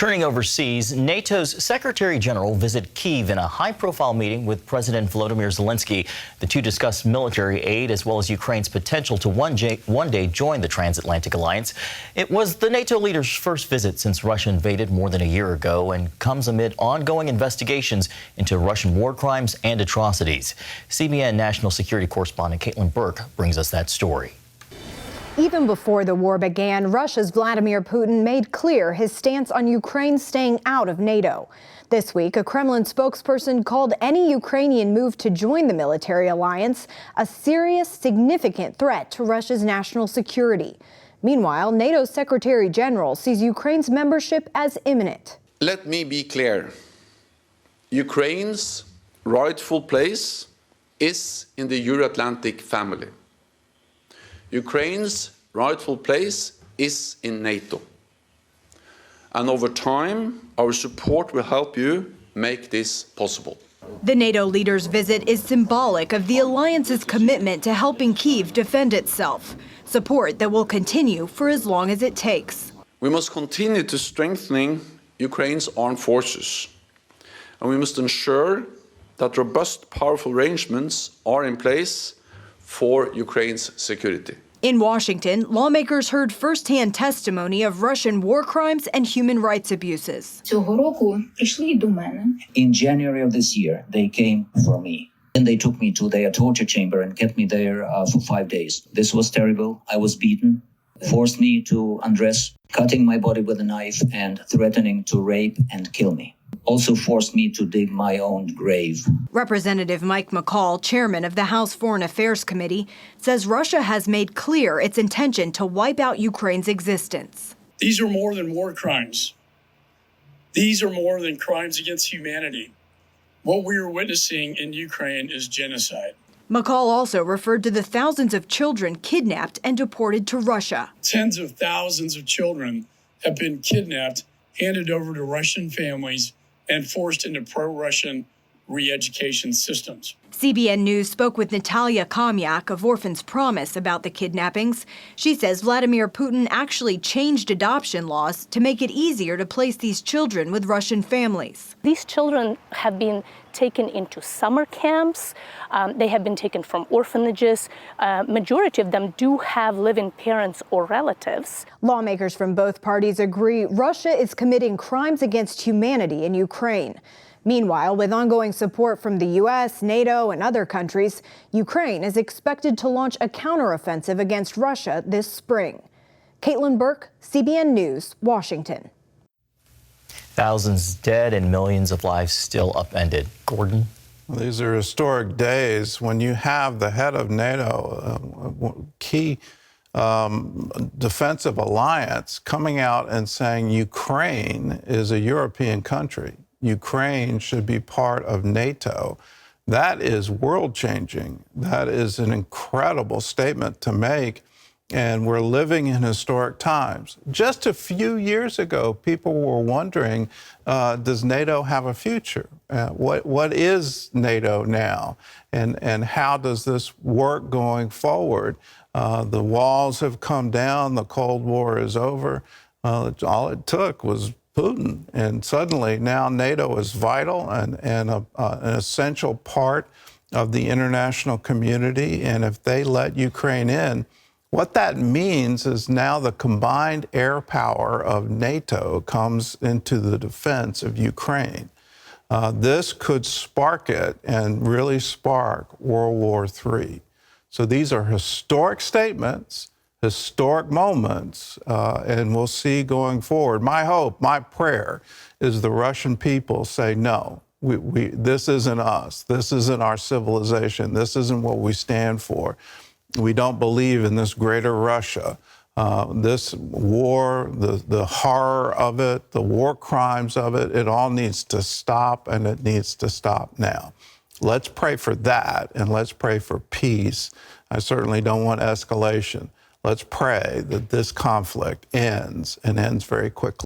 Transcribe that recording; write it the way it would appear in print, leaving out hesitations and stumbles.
Turning overseas, NATO's Secretary General visited Kyiv in a high-profile meeting with President Volodymyr Zelenskyy. The two discussed military aid as well as Ukraine's potential to one day join the transatlantic alliance. It was the NATO leader's first visit since Russia invaded more than a year ago and comes amid ongoing investigations into Russian war crimes and atrocities. CBN national security correspondent Burke brings us that story. Even before the war began, Russia's Vladimir Putin made clear his stance on Ukraine staying out of NATO. This week, a Kremlin spokesperson called any Ukrainian move to join the military alliance a serious, significant threat to Russia's national security. Meanwhile, NATO's Secretary General sees Ukraine's membership as imminent. Let me be clear. Ukraine's rightful place is in the Euro-Atlantic family. Ukraine's rightful place is in NATO. And over time, our support will help you make this possible. The NATO leader's visit is symbolic of the alliance's commitment to helping Kyiv defend itself, support that will continue for as long as it takes. We must continue to strengthen Ukraine's armed forces, and we must ensure that robust, powerful arrangements are in place for Ukraine's security. In Washington, lawmakers heard firsthand testimony of Russian war crimes and human rights abuses. In January of this year, they came for me. And they took me to their torture chamber and kept me there for 5 days. This was terrible. I was beaten, forced me to undress, cutting my body with a knife and threatening to rape and kill me. Also forced me to dig my own grave. Representative Mike McCall, chairman of the House Foreign Affairs Committee, says Russia has made clear its intention to wipe out Ukraine's existence. These are more than war crimes. These are more than crimes against humanity. What we are witnessing in Ukraine is genocide. McCall also referred to the thousands of children kidnapped and deported to Russia. Tens of thousands of children have been kidnapped, handed over to Russian families, and forced into pro-Russian re-education systems. CBN News spoke with Natalia Kamyak of Orphans Promise about the kidnappings. She says Vladimir Putin actually changed adoption laws to make it easier to place these children with Russian families. These children have been taken into summer camps. They have been taken from orphanages. Majority of them do have living parents or relatives. Lawmakers from both parties agree Russia is committing crimes against humanity in Ukraine. Meanwhile, with ongoing support from the U.S., NATO, and other countries, Ukraine is expected to launch a counteroffensive against Russia this spring. Burke, CBN News, Washington. Thousands dead and millions of lives still upended. Gordon? Well, these are historic days when you have the head of NATO, key defensive alliance, coming out and saying Ukraine is a European country. Ukraine should be part of NATO. That is world-changing. That is an incredible statement to make, and we're living in historic times. Just a few years ago, people were wondering, does NATO have a future? What is NATO now? And how does this work going forward? The walls have come down. The Cold War is over. All it took was Putin, and suddenly now NATO is vital and an essential part of the international community. And if they let Ukraine in, what that means is now the combined air power of NATO comes into the defense of Ukraine. This could spark it and really spark World War III. So these are historic statements, historic moments, and we'll see going forward. My hope, my prayer is the Russian people say, no, this isn't us. This isn't our civilization. This isn't what we stand for. We don't believe in this greater Russia. This war, the horror of it, the war crimes of it, it all needs to stop, and it needs to stop now. Let's pray for that, and let's pray for peace. I certainly don't want escalation. Let's pray that this conflict ends, and ends very quickly.